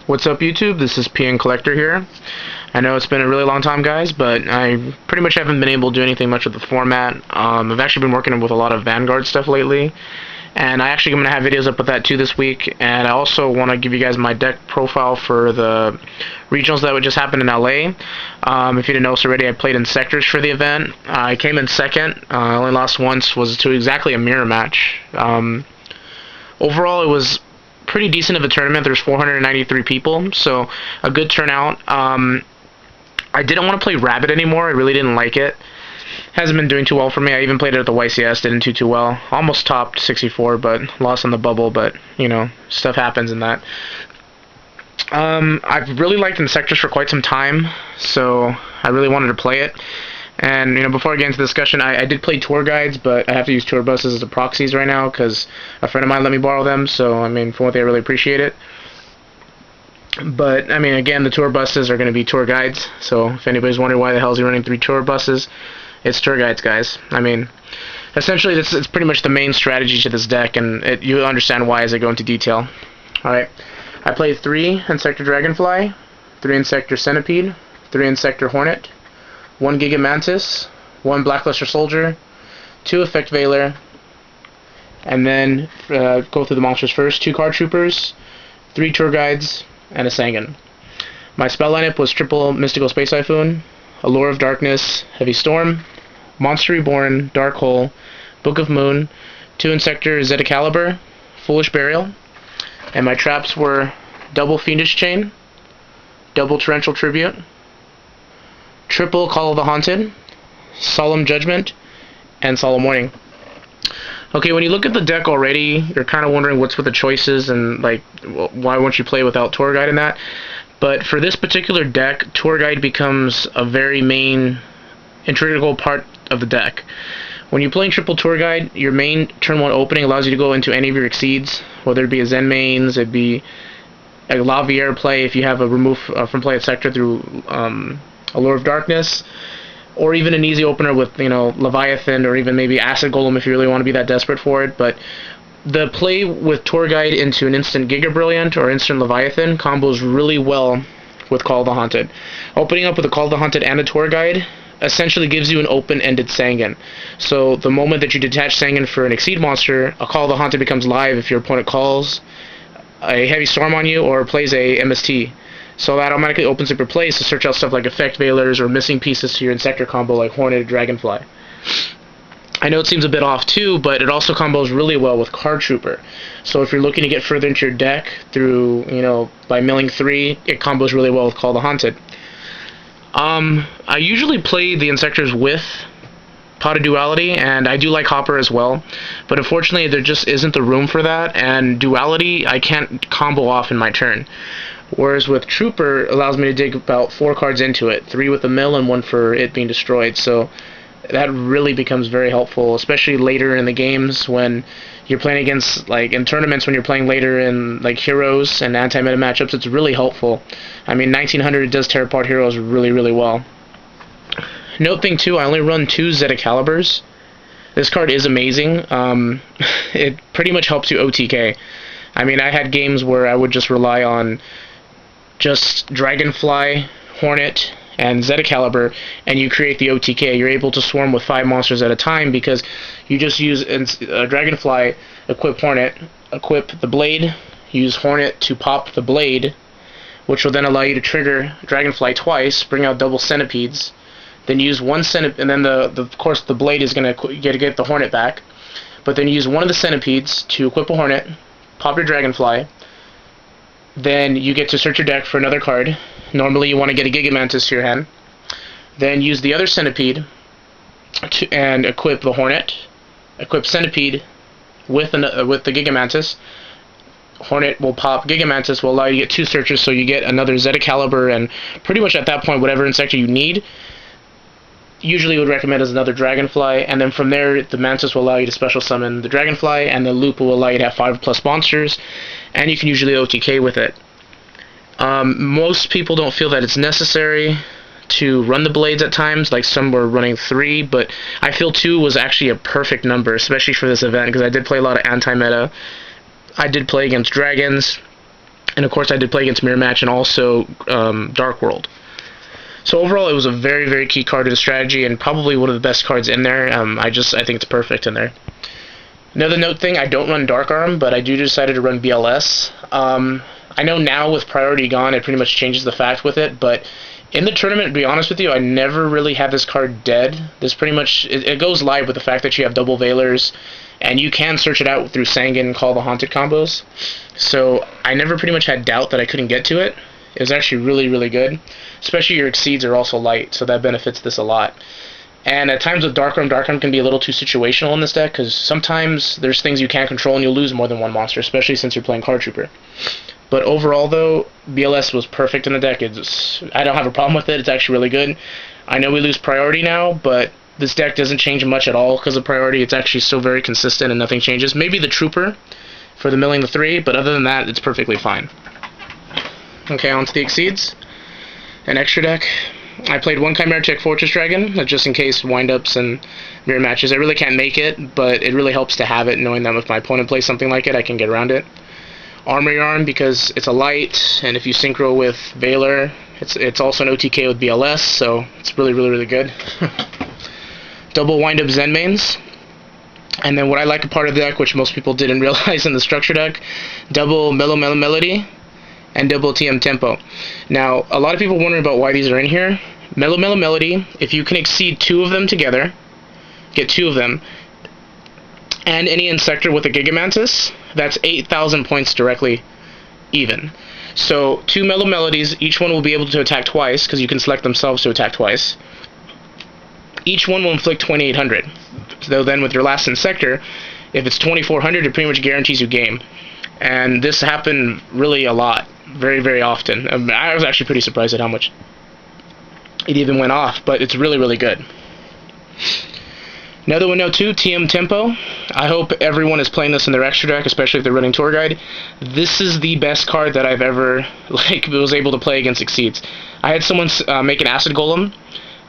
What's up, YouTube? This is PN Collector here. I know it's been a really long time, guys, but I pretty much haven't been able to do anything much with the format. I've actually been working with a lot of Vanguard stuff lately, and I actually am going to have videos up with that too this week. And I also want to give you guys my deck profile for the regionals that would just happen in LA. If you didn't know already, I played Inzektors for the event. I came in second. I only lost once, was to exactly a mirror match. Overall, it was pretty decent of a tournament. There's 493 people, so a good turnout. I didn't want to play Rabbit anymore. I really didn't like it. Hasn't been doing too well for me. I even played it at the YCS, didn't do too well. Almost topped 64, but lost on the bubble, but, you know, stuff happens in that. I've really liked Inzektors for quite some time, so I really wanted to play it. And, you know, before I get into the discussion, I did play tour guides, but I have to use tour buses as the proxies right now because a friend of mine let me borrow them, so, I mean, for one thing, I really appreciate it. But, I mean, again, the tour buses are going to be tour guides, so if anybody's wondering why the hell is he running 3 tour buses, it's tour guides, guys. I mean, essentially, it's pretty much the main strategy to this deck, and you'll understand why as I go into detail. Alright, I played 3 Inzektor Dragonfly, 3 Inzektor Centipede, 3 Inzektor Hornet, 1 Giga Mantis, 1 Blackluster Soldier, 2 Effect Veiler, and then go through the monsters first, 2 Card Troopers, 3 Tour Guides, and a Sangan. My spell lineup was triple Mystical Space Typhoon, Allure of Darkness, Heavy Storm, Monster Reborn, Dark Hole, Book of Moon, 2 Inzektor Zedicaliber, Foolish Burial, and my traps were double Fiendish Chain, double Torrential Tribute, triple Call of the Haunted, Solemn Judgment, and Solemn Warning. Okay, when you look at the deck already, you're kind of wondering what's with the choices and, like, why won't you play without Tour Guide in that? But for this particular deck, Tour Guide becomes a very main, integral part of the deck. When you're playing triple Tour Guide, your main turn 1 opening allows you to go into any of your Exceeds, whether it be a Zen Mains, it'd be a Lavier play if you have a remove from play Inzektor through Allure of Darkness, or even an easy opener with, you know, Leviathan, or even maybe Acid Golem if you really want to be that desperate for it. But the play with Tour Guide into an instant Giga Brilliant or instant Leviathan combos really well with Call of the Haunted. Opening up with a Call of the Haunted and a Tour Guide essentially gives you an open-ended Sangan. So the moment that you detach Sangan for an Exceed monster, a Call of the Haunted becomes live if your opponent calls a Heavy Storm on you or plays a MST. So that automatically opens up your plays to search out stuff like Effect Veilers or missing pieces to your Inzektor combo like Hornet or Dragonfly. I know it seems a bit off too, but it also combos really well with Card Trooper. So if you're looking to get further into your deck through, you know, by milling 3, it combos really well with Call the Haunted. I usually play the Inzektors with Pot of Duality, and I do like Hopper as well, but unfortunately there just isn't the room for that, and Duality I can't combo off in my turn. Whereas with Trooper, allows me to dig about 4 cards into it, 3 with the mill and 1 for it being destroyed. So that really becomes very helpful, especially later in the games when you're playing against, like, in tournaments when you're playing later in, like, Heroes and anti-meta matchups. It's really helpful. I mean, 1900 does tear apart Heroes really, really well. Note thing too, I only run 2 Zedicalibers. This card is amazing. It pretty much helps you OTK. I mean, I had games where I would just rely on just Dragonfly, Hornet, and Zedicaliber, and you create the OTK. You're able to swarm with 5 monsters at a time because you just use Dragonfly, equip Hornet, equip the Blade, use Hornet to pop the Blade, which will then allow you to trigger Dragonfly twice, bring out double Centipedes, then use 1 Centipede, and then of course the Blade is going to get the Hornet back, but then use 1 of the Centipedes to equip a Hornet, pop your Dragonfly, then you get to search your deck for another card. Normally you want to get a Giga Mantis to your hand. Then use the other Centipede and equip the Hornet. Equip Centipede with the Giga Mantis. Hornet will pop, Giga Mantis will allow you to get 2 searches, so you get another Zedicaliber, and pretty much at that point whatever Inzektor you need. Usually would recommend as another Dragonfly, and then from there the Mantis will allow you to special summon the Dragonfly, and the Loop will allow you to have 5+ monsters, and you can usually OTK with it. Most people don't feel that it's necessary to run the Blades at times, like some were running 3, but I feel 2 was actually a perfect number, especially for this event, because I did play a lot of anti-meta. I did play against dragons, And of course I did play against Mirror Match and also Dark World. So overall it was a very, very key card to the strategy and probably one of the best cards in there. I think it's perfect in there. Another note thing, I don't run Dark Arm, but I do decided to run BLS. I know now with priority gone, it pretty much changes the fact with it, but in the tournament, to be honest with you, I never really had this card dead. This pretty much, it goes live with the fact that you have double Veilers, and you can search it out through Sangan and Call the Haunted combos. So I never pretty much had doubt that I couldn't get to it. It was actually really, really good. Especially your Exceeds are also light, so that benefits this a lot. And at times with Dark Arm can be a little too situational in this deck, because sometimes there's things you can't control and you'll lose more than one monster, especially since you're playing Card Trooper. But overall, though, BLS was perfect in the deck. I don't have a problem with it. It's actually really good. I know we lose priority now, but this deck doesn't change much at all because of priority. It's actually still very consistent and nothing changes. Maybe the Trooper for the milling the 3, but other than that, it's perfectly fine. Okay, on to the Exceeds. An extra deck. I played one Chimera Tech Fortress Dragon, just in case windups and mirror matches. I really can't make it, but it really helps to have it, knowing that if my opponent plays something like it, I can get around it. Armor Yarn, because it's a light, and if you synchro with Veiler, it's also an OTK with BLS, so it's really, really, really good. Double Windup Zen Mains. And then what I like a part of the deck, which most people didn't realize in the structure deck, double Mellow Melody and double TM Tempo. Now, a lot of people wondering about why these are in here. Mellow Melody, if you can exceed 2 of them together, get 2 of them, and any Inzektor with a Gigamantis, that's 8,000 points directly even. So 2 Mellow Melodies, each one will be able to attack twice, because you can select themselves to attack twice. Each one will inflict 2,800. So then with your last Inzektor, if it's 2,400, it pretty much guarantees you game. And this happened really a lot, very, very often. I was actually pretty surprised at how much it even went off, but it's really, really good. Another one now too, TM Tempo. I hope everyone is playing this in their extra deck, especially if they're running Tour Guide. This is the best card that I've ever was able to play against Exceeds. I had someone make an Acid Golem.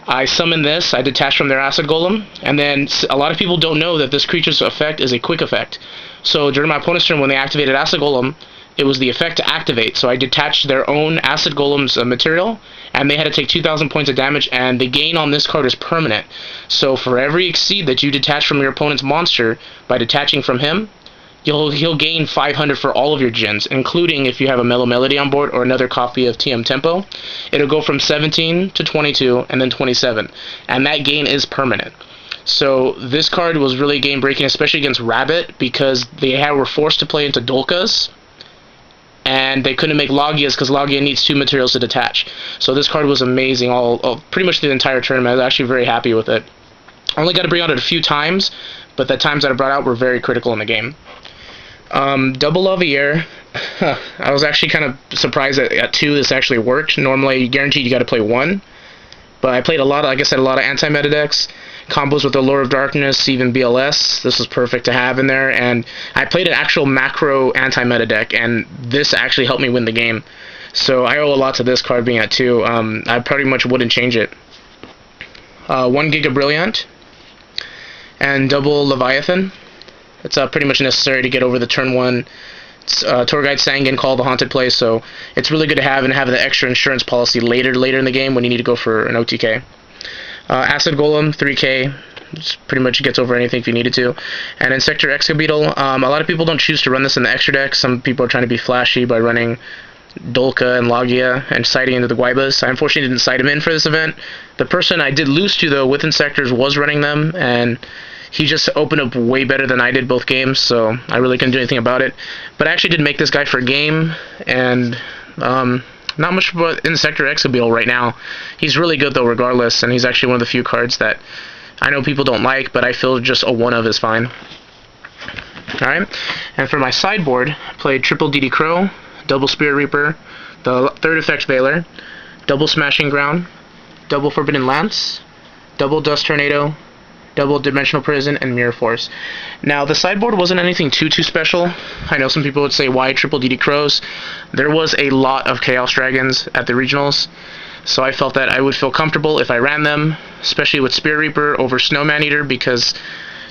I summoned this, I detached from their Acid Golem, and then a lot of people don't know that this creature's effect is a quick effect. So during my opponent's turn, when they activated Acid Golem, it was the effect to activate. So I detached their own Acid Golem's material, and they had to take 2,000 points of damage, and the gain on this card is permanent. So for every Exceed that you detach from your opponent's monster, by detaching from him, he'll gain 500 for all of your gens, including if you have a Mellow Melody on board or another copy of TM Tempo. It'll go from 17 to 22 and then 27, and that gain is permanent. So this card was really game breaking, especially against Rabbit, because they were forced to play into Dolkas, and they couldn't make Logias because Logia needs 2 materials to detach. So this card was amazing pretty much the entire tournament. I was actually very happy with it. I only got to bring out it a few times, but the times that I brought out were very critical in the game. Double Lavier. I was actually kind of surprised that at 2 this actually worked. Normally, guaranteed you got to play 1. But I played a lot of, like I said, a lot of anti-meta decks, combos with the Lure of Darkness, even BLS. This was perfect to have in there, and I played an actual macro anti-meta deck, and this actually helped me win the game. So I owe a lot to this card being at 2. I pretty much wouldn't change it. 1 Giga Brilliant, and double Leviathan. It's pretty much necessary to get over the turn 1 Tour Guide Sangan Call the Haunted play, so it's really good to have, and have the extra insurance policy later in the game when you need to go for an OTK. Acid Golem, 3k, pretty much gets over anything if you needed to. And Inzektor Excabeetle, a lot of people don't choose to run this in the extra deck. Some people are trying to be flashy by running Dolka and Logia and sighting into the Guaibas. I unfortunately didn't sight him in for this event. The person I did lose to, though, with Inzektors was running them, and he just opened up way better than I did both games, so I really couldn't do anything about it. But I actually did make this guy for a game, and not much about Inzektor Excabeetle right now. He's really good, though, regardless, and he's actually one of the few cards that I know people don't like, but I feel just a 1 of is fine. Alright, and for my sideboard, I played triple DD Crow, double Spirit Reaper, the 3rd effect Veiler, double Smashing Ground, double Forbidden Lance, double Dust Tornado, double Dimensional Prison, and Mirror Force. Now, the sideboard wasn't anything too special. I know some people would say, why triple DD Crows? There was a lot of Chaos Dragons at the regionals, so I felt that I would feel comfortable if I ran them, especially with Spirit Reaper over Snowman Eater, because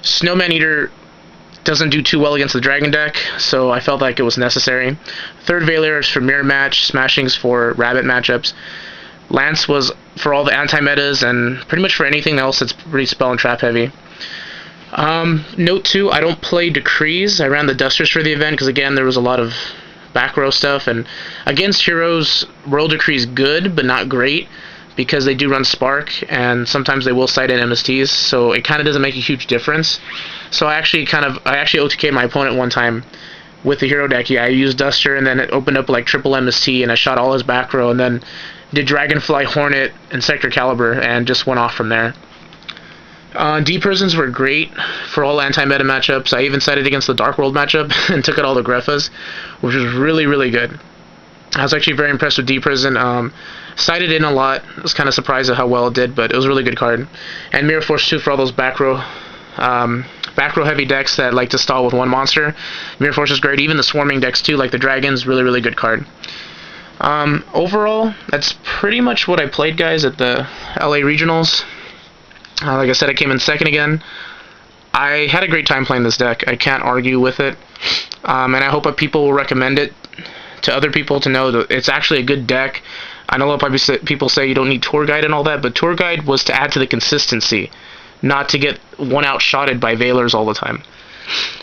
Snowman Eater doesn't do too well against the Dragon deck, so I felt like it was necessary. Third Veiler is for Mirror Match, Smashings for Rabbit matchups. Lance was for all the anti-metas and pretty much for anything else that's pretty spell and trap heavy. Note 2, I don't play Decrees. I ran the Dusters for the event because, again, there was a lot of back row stuff, and against heroes, Royal Decree is good, but not great, because they do run Spark, and sometimes they will sight in MSTs, so it kind of doesn't make a huge difference. So I actually OTK'd my opponent one time with the hero deck. Yeah, I used Duster, and then it opened up like triple MST, and I shot all his back row, and then did Dragonfly, Hornet, and Sector Caliber, and just went off from there. D-Prisons were great for all anti-meta matchups. I even sided against the Dark World matchup and took out all the Greffas, which was really, really good. I was actually very impressed with D-Prison. Sided in a lot. I was kind of surprised at how well it did, but it was a really good card. And Mirror Force 2 for all those back row heavy decks that like to stall with one monster. Mirror Force is great. Even the swarming decks too, like the Dragons, really, really good card. Overall, that's pretty much what I played, guys, at the LA Regionals. Like I said, I came in second again. I had a great time playing this deck. I can't argue with it. And I hope that people will recommend it to other people to know that it's actually a good deck. I know a lot of people say you don't need Tour Guide and all that, but Tour Guide was to add to the consistency, not to get one outshotted by Veilers all the time.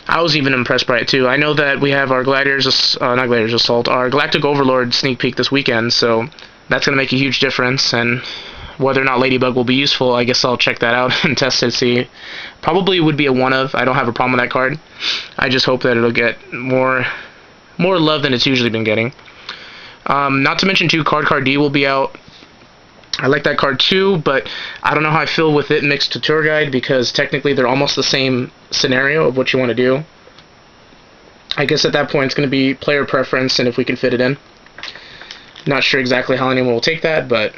I was even impressed by it too. I know that we have our our Galactic Overlord sneak peek this weekend, so that's going to make a huge difference, and whether or not Ladybug will be useful, I guess I'll check that out and test it, see. Probably would be a one of. I don't have a problem with that card. I just hope that it'll get more love than it's usually been getting. Not to mention too, Card D will be out. I like that card too, but I don't know how I feel with it mixed to Tour Guide, because technically they're almost the same scenario of what you want to do. I guess at that point it's going to be player preference and if we can fit it in. Not sure exactly how anyone will take that, but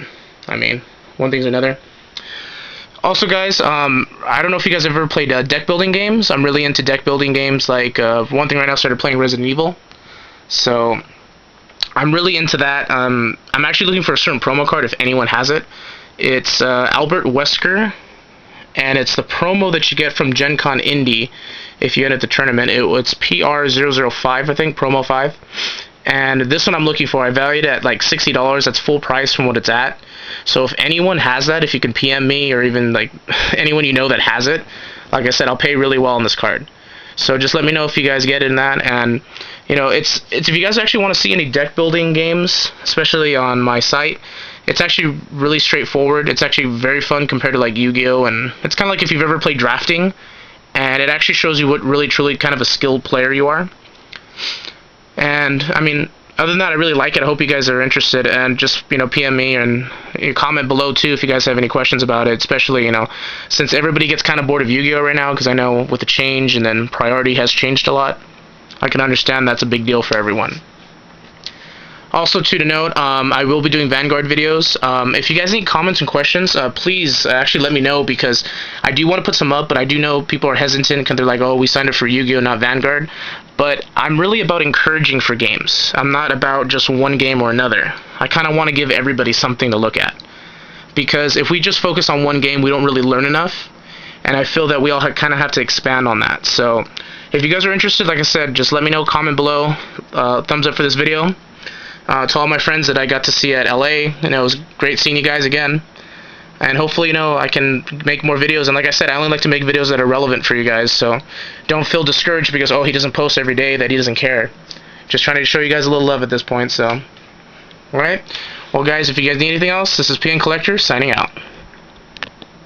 I mean, one thing's another. Also, guys, I don't know if you guys have ever played deck building games. I'm really into deck building games. Like, one thing right now, I started playing Resident Evil. So I'm really into that. I'm actually looking for a certain promo card if anyone has it. It's Albert Wesker, and it's the promo that you get from Gen Con Indy if you enter the tournament. It's PR005, I think, promo 5. And this one I'm looking for, I valued it at like $60. That's full price from what it's at. So if anyone has that, if you can PM me, or even like anyone you know that has it, like I said, I'll pay really well on this card. So just let me know if you guys get in that. And you know, it's if you guys actually want to see any deck building games, especially on my site, it's actually really straightforward. It's actually very fun compared to like Yu-Gi-Oh! And it's kind of like if you've ever played drafting, and it actually shows you what really truly kind of a skilled player you are. And I mean, other than that, I really like it. I hope you guys are interested, and just, you know, PM me and comment below too if you guys have any questions about it, especially, you know, since everybody gets kind of bored of Yu-Gi-Oh! Right now, because I know with the change and then priority has changed a lot. I can understand that's a big deal for everyone. Also, too, to note, I will be doing Vanguard videos. If you guys need comments and questions, please actually let me know, because I do want to put some up, but I do know people are hesitant because they're like, oh, we signed up for Yu-Gi-Oh!, not Vanguard. But I'm really about encouraging for games. I'm not about just one game or another. I kind of want to give everybody something to look at. Because if we just focus on one game, we don't really learn enough. And I feel that we all kind of have to expand on that. So if you guys are interested, like I said, just let me know, comment below, thumbs up for this video. To all my friends that I got to see at LA, and it was great seeing you guys again. And hopefully, you know, I can make more videos. And like I said, I only like to make videos that are relevant for you guys. So don't feel discouraged because, oh, he doesn't post every day, that he doesn't care. Just trying to show you guys a little love at this point. So, alright. Well, guys, if you guys need anything else, this is PN Collector signing out.